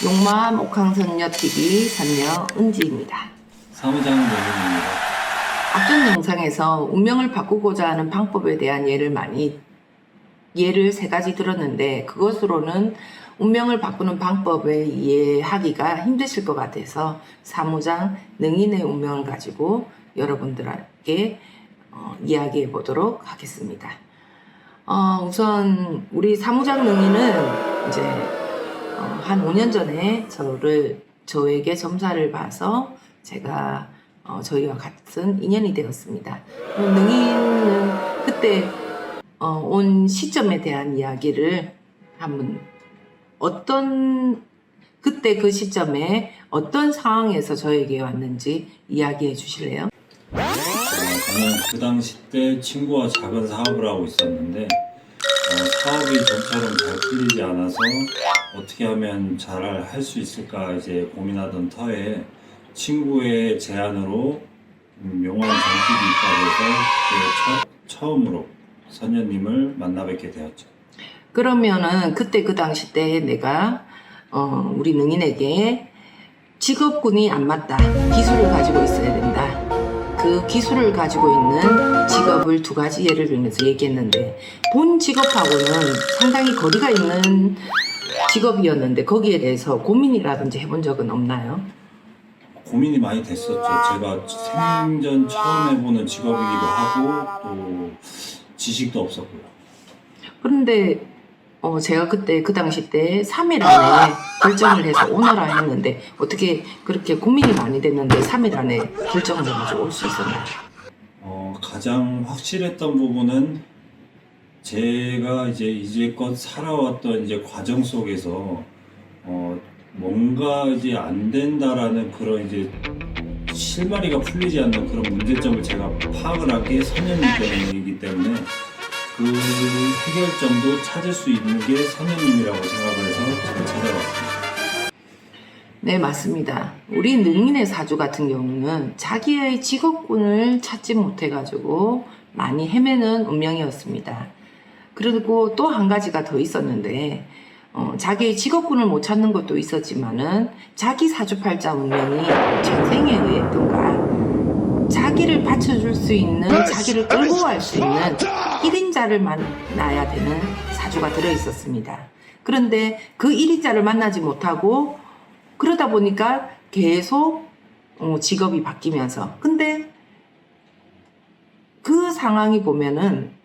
용마함 옥황선녀TV 선녀 은지입니다. 사무장 노현입니다. 앞전 영상에서 운명을 바꾸고자 하는 방법에 대한 예를 3가지 들었는데 그것으로는 운명을 바꾸는 방법을 이해하기가 힘드실 것 같아서 사무장 능인의 운명을 가지고 여러분들에게 이야기해 보도록 하겠습니다. 우선 우리 사무장 능인은 이제 한 5년 전에 저에게 점사를 봐서 제가 저희와 같은 인연이 되었습니다. 능인은 그때 온 시점에 대한 이야기를 한번 그때 그 시점에 어떤 상황에서 저에게 왔는지 이야기해 주실래요? 저는 그 당시 때 친구와 작은 사업을 하고 있었는데 사업이 좀처럼 잘 풀리지 않아서 어떻게 하면 잘 할 수 있을까 이제 고민하던 터에 친구의 제안으로 용한 장길이 있다고 해서 처음으로 선녀님을 만나 뵙게 되었죠. 그러면은 그때 그 당시 때 내가 우리 능인에게 직업군이 안 맞다, 기술을 가지고 있어야 된다, 그 기술을 가지고 있는 직업을 2가지 예를 들면서 얘기했는데 본 직업하고는 상당히 거리가 있는 직업이었는데 거기에 대해서 고민이라든지 해본 적은 없나요? 고민이 많이 됐었죠. 제가 생전 처음 해보는 직업이기도 하고 또 지식도 없었고요. 그런데 제가 그때 그 당시 때 3일 안에 결정을 해서 오너라 했는데 어떻게 그렇게 고민이 많이 됐는데 3일 안에 결정을 해가지고 올 수 있었나요? 가장 확실했던 부분은 제가 이제껏 살아왔던 이제 과정 속에서 뭔가 이제 안 된다라는 그런 이제 실마리가 풀리지 않는 그런 문제점을 제가 파악을 한 게 선녀님 때문이기 때문에 그 해결점도 찾을 수 있는 게 선녀님이라고 생각을 해서 제가 찾아왔습니다. 네, 맞습니다. 우리 능인의 사주 같은 경우는 자기의 직업군을 찾지 못해가지고 많이 헤매는 운명이었습니다. 그리고 또 한 가지가 더 있었는데 자기의 직업군을 못 찾는 것도 있었지만은 자기 사주팔자 운명이 전생에 의했던가 자기를 받쳐줄 수 있는, 자기를 끌고 갈 수 있는 1인자를 만나야 되는 사주가 들어있었습니다. 그런데 그 1인자를 만나지 못하고 그러다 보니까 계속 직업이 바뀌면서, 근데 그 상황이 보면은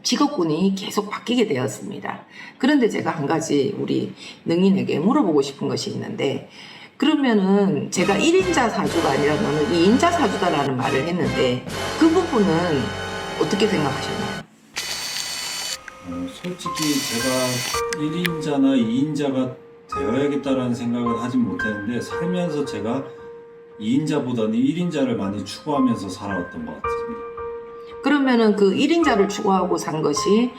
직업군이 계속 바뀌게 되었습니다. 그런데 제가 한 가지 우리 능인에게 물어보고 싶은 것이 있는데, 그러면은 제가 1인자 사주가 아니라 너는 2인자 사주다라는 말을 했는데 그 부분은 어떻게 생각하셨나요? 솔직히 제가 1인자나 2인자가 되어야겠다라는 생각을 하진 못했는데 살면서 제가 2인자보다는 1인자를 많이 추구하면서 살아왔던 것 같습니다. 그러면은 그 1인자를 추구하고 산 것이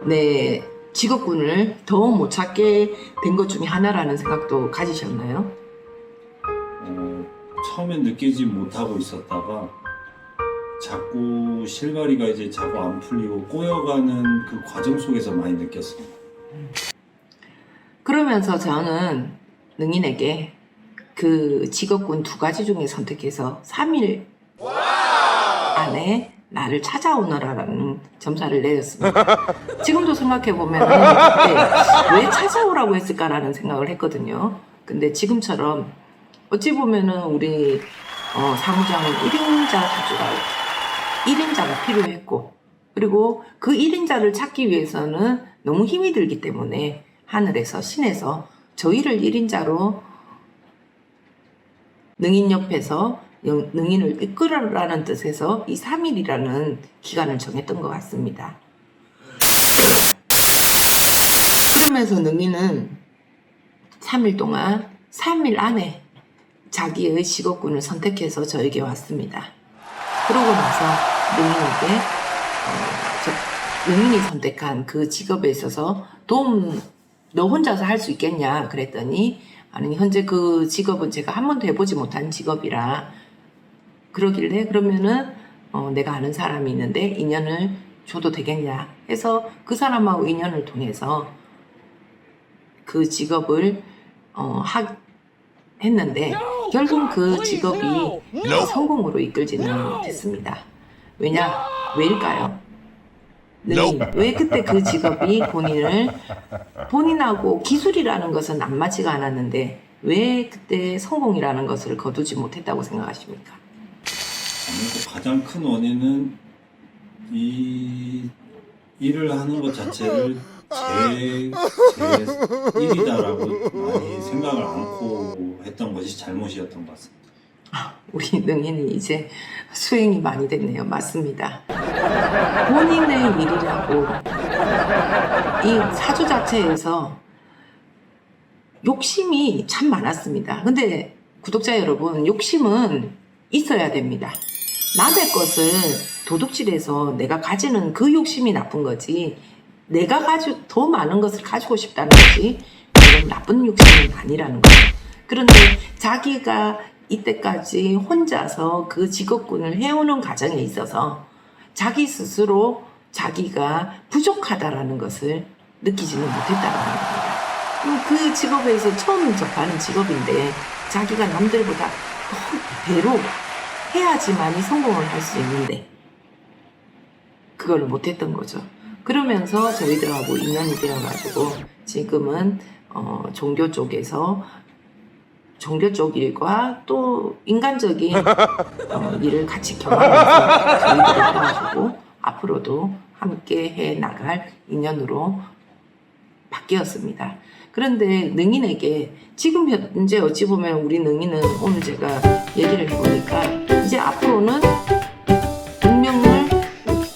내 직업군을 더 못 찾게 된 것 중에 하나라는 생각도 가지셨나요? 처음엔 느끼지 못하고 있었다가 자꾸 실마리가 이제 자꾸 안 풀리고 꼬여가는 그 과정 속에서 많이 느꼈습니다. 그러면서 저는 능인에게 그 직업군 2가지 중에 선택해서 3일 안에 나를 찾아오너라는 점사를 내렸습니다. 지금도 생각해보면 그때 왜 찾아오라고 했을까라는 생각을 했거든요. 근데 지금처럼 어찌 보면은 우리 사무장은 1인자가 필요했고, 그리고 그 1인자를 찾기 위해서는 너무 힘이 들기 때문에 하늘에서, 신에서 저희를 1인자로 능인 옆에서 능인을 이끌어라는 뜻에서 이 3일이라는 기간을 정했던 것 같습니다. 그러면서 능인은 3일 동안 3일 안에 자기의 직업군을 선택해서 저에게 왔습니다. 그러고 나서 능인이 선택한 그 직업에 있어서 너 혼자서 할 수 있겠냐 그랬더니, 아니 현재 그 직업은 제가 한 번도 해보지 못한 직업이라 그러길래, 그러면은 내가 아는 사람이 있는데 인연을 줘도 되겠냐 해서 그 사람하고 인연을 통해서 그 직업을 했는데 결국 그 직업이 성공으로 이끌지는 못했습니다. 왜일까요? 왜 그때 그 직업이 본인하고 기술이라는 것은 안 맞지가 않았는데 왜 그때 성공이라는 것을 거두지 못했다고 생각하십니까? 아무래도 가장 큰 원인은 이 일을 하는 것 자체를 제 일이다라고 많이 생각을 않고 했던 것이 잘못이었던 것 같습니다. 우리 능인이 이제 수행이 많이 됐네요. 맞습니다. 본인의 일이라고 이 사주 자체에서 욕심이 참 많았습니다. 근데 구독자 여러분, 욕심은 있어야 됩니다. 남의 것을 도둑질해서 내가 가지는 그 욕심이 나쁜 거지, 내가 더 많은 것을 가지고 싶다는 것이 그건 나쁜 욕심은 아니라는 거죠. 그런데 자기가 이때까지 혼자서 그 직업군을 해오는 과정에 있어서 자기 스스로 자기가 부족하다라는 것을 느끼지는 못했다는 겁니다. 그 직업에서 처음 접하는 직업인데 자기가 남들보다 배로 해야지만이 성공을 할 수 있는데 그걸 못했던 거죠. 그러면서 저희들하고 인연이 되어가지고 지금은 종교 쪽에서 종교 쪽 일과 또 인간적인 일을 같이 경험해서 저희들이 해가지고 앞으로도 함께 해 나갈 인연으로 바뀌었습니다. 그런데 능인에게 지금 현재 어찌 보면 우리 능인은 오늘 제가 얘기를 해보니까 이제 앞으로는 운명을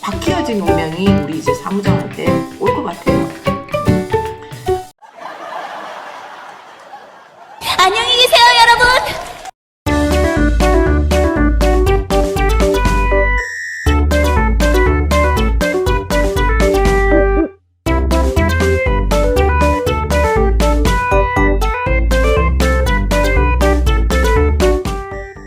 바뀌어진 운명이 우리 이제 사무장한테 올 것 같아요.